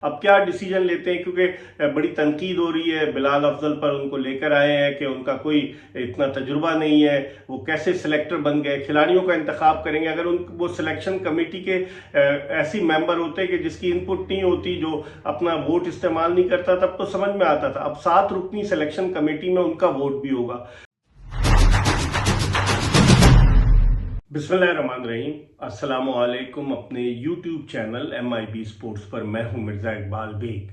अब क्या डिसीजन लेते हैं, क्योंकि बड़ी तनकीद हो रही है बिलाल अफजल पर, उनको लेकर आए हैं कि उनका कोई इतना तजुर्बा नहीं है, वो कैसे सिलेक्टर बन गए, खिलाड़ियों का इंतखाब करेंगे। अगर उन वो सिलेक्शन कमेटी के ऐसी मेंबर होते कि जिसकी इनपुट नहीं होती, जो अपना वोट इस्तेमाल नहीं करता, तब तो समझ में आता था। अब 7 रुकनी सिलेक्शन कमेटी में उनका वोट भी होगा। बिस्मिल्लाहिर्रहमानिर्रहीम, अस्सलामु अलैकुम। अपने यूट्यूब चैनल MIB स्पोर्ट्स पर मैं हूं मिर्ज़ा इकबाल बेग।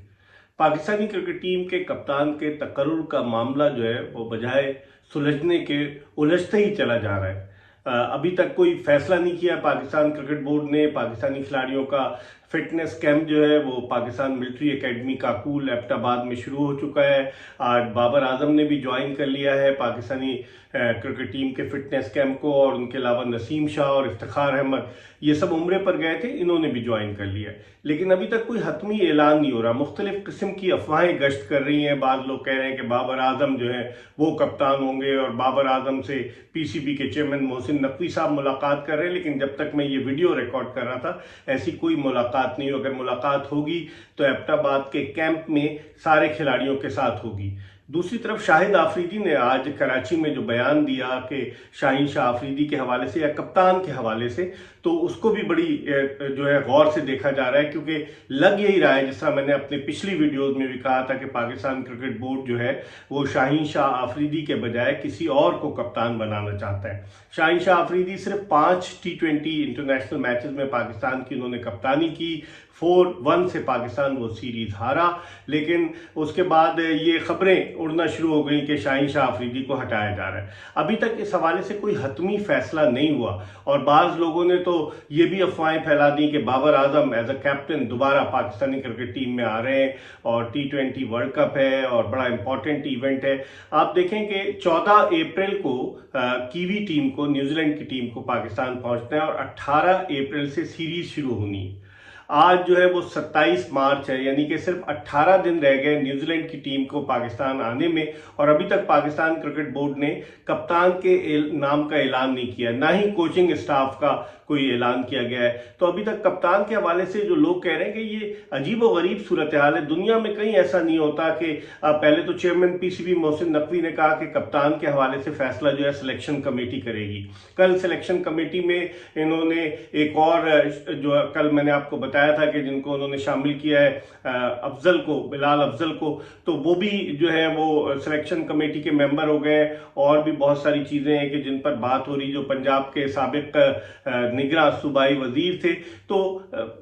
पाकिस्तानी क्रिकेट टीम के कप्तान के तकर्रुर का मामला जो है वो बजाय सुलझने के उलझते ही चला जा रहा है। अभी तक कोई फैसला नहीं किया पाकिस्तान क्रिकेट बोर्ड ने। पाकिस्तानी खिलाड़ियों का फिटनेस कैंप जो है वो पाकिस्तान मिलिट्री एकेडमी काकूल एबटाबाद में शुरू हो चुका है। आज बाबर आजम ने भी ज्वाइन कर लिया है पाकिस्तानी क्रिकेट टीम के फिटनेस कैंप को, और उनके अलावा नसीम शाह और इफ्तिखार अहमद ये सब उम्रे पर गए थे, इन्होंने भी ज्वाइन कर लिया। लेकिन अभी तक कोई हतमी ऐलान नहीं हो रहा। मुख्तलिफ किस्म की अफवाहें गश्त कर रही हैं। बाद लोग कह रहे हैं कि बाबर आजम जो है वो कप्तान होंगे, और बाबर आजम से PCB के चेयरमैन मोहसिन नकवी साहब मुलाकात कर रहे हैं। लेकिन जब तक मैं ये वीडियो रिकॉर्ड कर रहा था ऐसी कोई मुलाकात नहीं हो। अगर मुलाकात होगी तो एबटाबाद के कैंप में सारे खिलाड़ियों के साथ होगी। दूसरी तरफ शाहिद आफरीदी ने आज कराची में जो बयान दिया कि शाहीन शाह आफरीदी के हवाले से या कप्तान के हवाले से, तो उसको भी बड़ी जो है गौर से देखा जा रहा है, क्योंकि लग यही रहा है, जिस तरह मैंने अपने पिछली वीडियोस में भी कहा था कि पाकिस्तान क्रिकेट बोर्ड जो है वो शाहीन शाह आफरीदी के बजाय किसी और को कप्तान बनाना चाहता है। शाहीन शाह आफरीदी सिर्फ 5 T20 इंटरनेशनल मैचेस में पाकिस्तान की उन्होंने कप्तानी की। 4-1 से पाकिस्तान वो सीरीज हारा। लेकिन उसके बाद ये खबरें उड़ना शुरू हो गई कि शाहीन शाह आफरीदी को हटाया जा रहा है। अभी तक इस हवाले से कोई हतमी फैसला नहीं हुआ, और बाज़ लोगों ने तो ये भी अफवाहें फैला दी कि Babar Azam as a captain दोबारा पाकिस्तानी क्रिकेट टीम में आ रहे हैं, और T20 वर्ल्ड कप है और बड़ा इंपॉर्टेंट इवेंट है। आप देखें कि 14 अप्रैल को कीवी टीम को, न्यूजीलैंड की टीम को पाकिस्तान पहुंचना है, और 18 अप्रैल से सीरीज शुरू होनी है। आज जो है वो 27 मार्च है, यानी कि सिर्फ 18 दिन रह गए न्यूजीलैंड की टीम को पाकिस्तान आने में, और अभी तक पाकिस्तान क्रिकेट बोर्ड ने कप्तान के नाम का ऐलान नहीं किया, ना ही कोचिंग स्टाफ का कोई ऐलान किया गया है। तो अभी तक कप्तान के हवाले से जो लोग कह रहे हैं कि ये अजीब व गरीब सूरत हाल है। दुनिया में कहीं ऐसा नहीं होता कि पहले तो चेयरमैन PCB मोहसिन नकवी ने कहा कि कप्तान के हवाले से फैसला जो है सिलेक्शन कमेटी करेगी। कल सिलेक्शन कमेटी में इन्होंने एक और जो कल मैंने आपको बताया था कि जिनको उन्होंने शामिल किया है अफजल को, बिलाल अफजल को, तो वो भी जो है वो सिलेक्शन कमेटी के मेंबर हो गए। और भी बहुत सारी चीजें हैं कि जिन पर बात हो रही, जो पंजाब के साबिक निगरान सूबाई वजीर थे, तो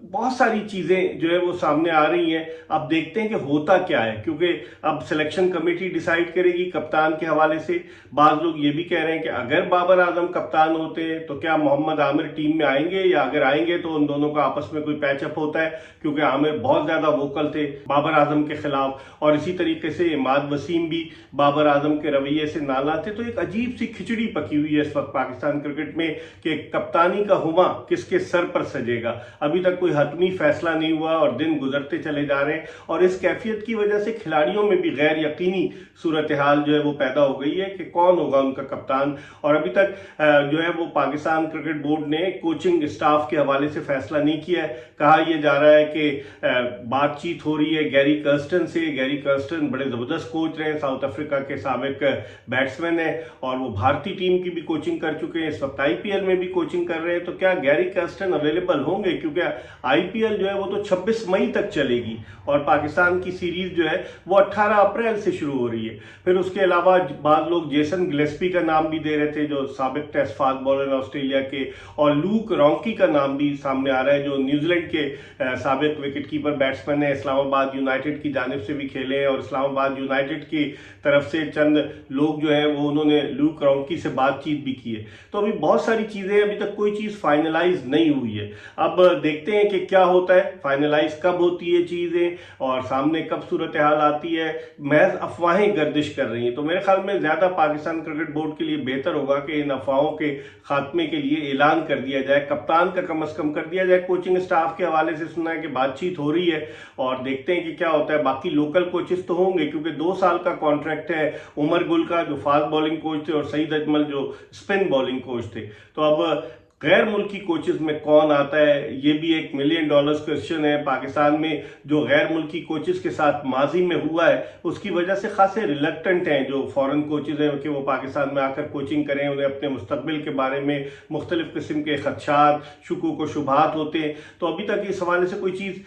बहुत सारी चीजें जो है वो सामने आ रही हैं। अब देखते हैं कि होता क्या है, क्योंकि अब सिलेक्शन कमेटी डिसाइड करेगी कप्तान के हवाले से। बाज लोग ये भी कह रहे हैं कि अगर बाबर आजम कप्तान होते हैं तो क्या मोहम्मद आमिर टीम में आएंगे, या अगर आएंगे तो उन दोनों का आपस में कोई पैचअप होता है, क्योंकि आमिर बहुत ज्यादा वोकल थे बाबर आजम के खिलाफ, और इसी तरीके से इमाद वसीम भी बाबर आजम के रवैये से नाला थे। तो एक अजीब सी खिचड़ी पकी हुई है इस वक्त पाकिस्तान क्रिकेट में कि कप्तानी का हुमा किसके सर पर सजेगा। अभी तक कोई हतमी फैसला नहीं हुआ, और दिन गुजरते चले जा रहे हैं, और इस कैफियत की वजह से खिलाड़ियों में भी गैर यकीनी सूरत हाल जो है वो पैदा हो गई है कि कौन होगा उनका कप्तान। और अभी तक जो है वो पाकिस्तान क्रिकेट बोर्ड ने कोचिंग स्टाफ के हवाले से फैसला नहीं किया है। कहा यह जा रहा है कि बातचीत हो रही है गैरी कर्स्टन से। गैरी कर्स्टन बड़े जबरदस्त कोच रहे हैं, साउथ अफ्रीका के साबिक बैट्समैन है, और वो भारतीय टीम की भी कोचिंग कर चुके हैं, इस वक्त IPL में भी कोचिंग कर रहे हैं। तो क्या गैरी कर्स्टन अवेलेबल होंगे, क्योंकि IPL जो है वो तो 26 मई तक चलेगी, और पाकिस्तान की सीरीज जो है वो 18 अप्रैल से शुरू हो रही है। फिर उसके अलावा बाद लोग जेसन गिलेस्पी का नाम भी दे रहे थे, जो साबिक टेस्ट फास्ट बॉलर ऑस्ट्रेलिया के, और लूक रॉन्की का नाम भी सामने आ रहा है, जो न्यूजीलैंड के साबिक विकेटकीपर बैट्समैन है, इस्लामाबाद यूनाइटेड की जानिब से भी खेले हैं, और इस्लामाबाद यूनाइटेड की तरफ से चंद लोग जो है वो उन्होंने लूक रॉन्की से बातचीत भी की है। तो अभी बहुत सारी चीजें, अभी तक कोई चीज फाइनलाइज नहीं हुई है। अब देखते हैं कि क्या होता है, फाइनलाइज कब होती है चीजें, और सामने कब सूरत हाल आती है। महज अफवाहें गर्दिश कर रही हैं। तो मेरे ख्याल में ज्यादा पाकिस्तान क्रिकेट बोर्ड के लिए बेहतर होगा कि इन अफवाहों के खात्मे के लिए ऐलान कर दिया जाए, कप्तान का कम से कम कर दिया जाए। कोचिंग स्टाफ के हवाले से सुना है कि बातचीत हो रही है, और देखते हैं कि क्या होता है। बाकी लोकल कोचेस तो होंगे, क्योंकि 2 साल का कॉन्ट्रैक्ट है उमर गुल का, जो फास्ट बॉलिंग कोच थे, और सईद अजमल जो स्पिन बॉलिंग कोच थे। तो अब गैर मुल्की कोचेज में कौन आता है, ये भी एक $1 मिलियन क्वेश्चन है। पाकिस्तान में जो गैर मुल्की कोचेज के साथ माजी में हुआ है उसकी वजह से खासे रिलक्टेंट हैं जो फॉरेन कोचेज हैं कि वो पाकिस्तान में आकर कोचिंग करें। उन्हें अपने मुस्तकबिल के बारे में मुख्तलिफ किस्म के खदशात, शुकूक व शुबहात होते हैं। तो अभी तक इस हवाले से कोई चीज़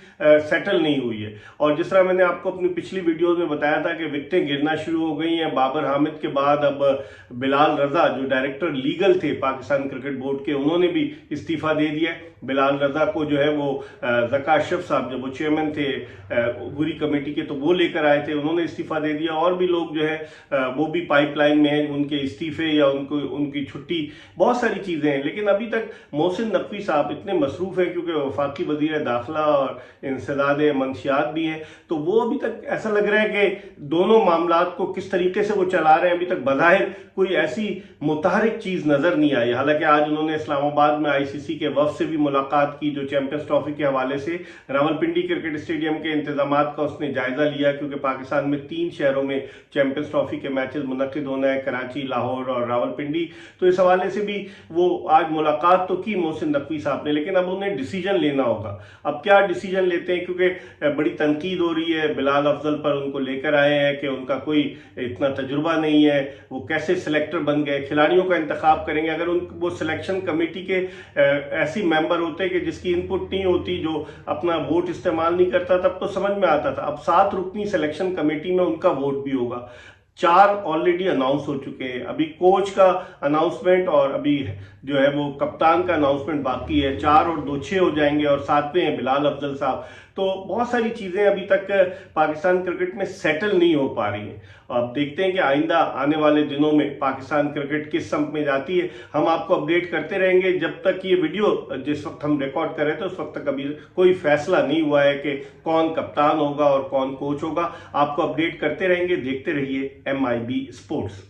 सेटल नहीं हुई है। और जिस तरह मैंने आपको अपनी पिछली वीडियोज़ में बताया था कि विकटें गिरना शुरू हो गई हैं। बाबर हामिद के बाद अब बिलाल रजा जो डायरेक्टर लीगल थे पाकिस्तान क्रिकेट बोर्ड के, उन्होंने भी इस्तीफा दे दिया है। बिलाल रजा को जो है वो ज़का अशरफ साहब जब वो चेयरमैन थे बुरी कमेटी के, तो वो लेकर आए थे, उन्होंने इस्तीफा दे दिया। और भी लोग जो है वो भी पाइपलाइन में हैं, उनके इस्तीफे या उनकी छुट्टी, बहुत सारी चीज़ें हैं। लेकिन अभी तक मोहसिन नकवी साहब इतने मसरूफ़ हैं क्योंकि वफाकी वज़ीर दाखिला और इंसदाद मंशियात भी हैं, तो वो अभी तक ऐसा लग रहा है कि दोनों मामलात को किस तरीके से वो चला रहे हैं। अभी तक बज़ाहिर कोई ऐसी मुतहरिक चीज़ नज़र नहीं आई। हालांकि आज उन्होंने इस्लामाबाद में ICC के वफ़द से भी मुलाकात की जो चैंपियंस ट्रॉफी के हवाले से रावलपिंडी क्रिकेट स्टेडियम के इंतजामात का उसने जायजा लिया, क्योंकि पाकिस्तान में 3 शहरों में चैंपियंस ट्रॉफी के मैचेस मुनक्किद होना है, कराची, लाहौर और रावलपिंडी। तो इस हवाले से भी वो आज मुलाकात तो की मोहसिन नकवी साहब ने, लेकिन अब उन्हें डिसीजन लेना होगा। अब क्या डिसीजन लेते हैं, क्योंकि बड़ी तनकीद हो रही है बिलाल अफजल पर, उनको लेकर आए हैं कि उनका कोई इतना तजुर्बा नहीं है, वो कैसे सिलेक्टर बन गए, खिलाड़ियों का इंतखाब करेंगे। अगर वो सिलेक्शन कमेटी के ऐसी मेंबर होते कि जिसकी इनपुट नहीं होती, जो अपना वोट इस्तेमाल नहीं करता, तब तो समझ में आता था। अब 7 रुकनी सिलेक्शन कमेटी में उनका वोट भी होगा। 4 ऑलरेडी अनाउंस हो चुके हैं, अभी कोच का अनाउंसमेंट और अभी जो है वो कप्तान का अनाउंसमेंट बाकी है। 4 और 2 6 हो जाएंगे और 7वें हैं बिलाल अफजल साहब। तो बहुत सारी चीज़ें अभी तक पाकिस्तान क्रिकेट में सेटल नहीं हो पा रही हैं। अब देखते हैं कि आइंदा आने वाले दिनों में पाकिस्तान क्रिकेट किस सम्त में जाती है। हम आपको अपडेट करते रहेंगे। जब तक ये वीडियो जिस वक्त हम रिकॉर्ड कर रहे थे उस वक्त तक अभी कोई फैसला नहीं हुआ है कि कौन कप्तान होगा और कौन कोच होगा। आपको अपडेट करते रहेंगे, देखते रहिए MIB स्पोर्ट्स।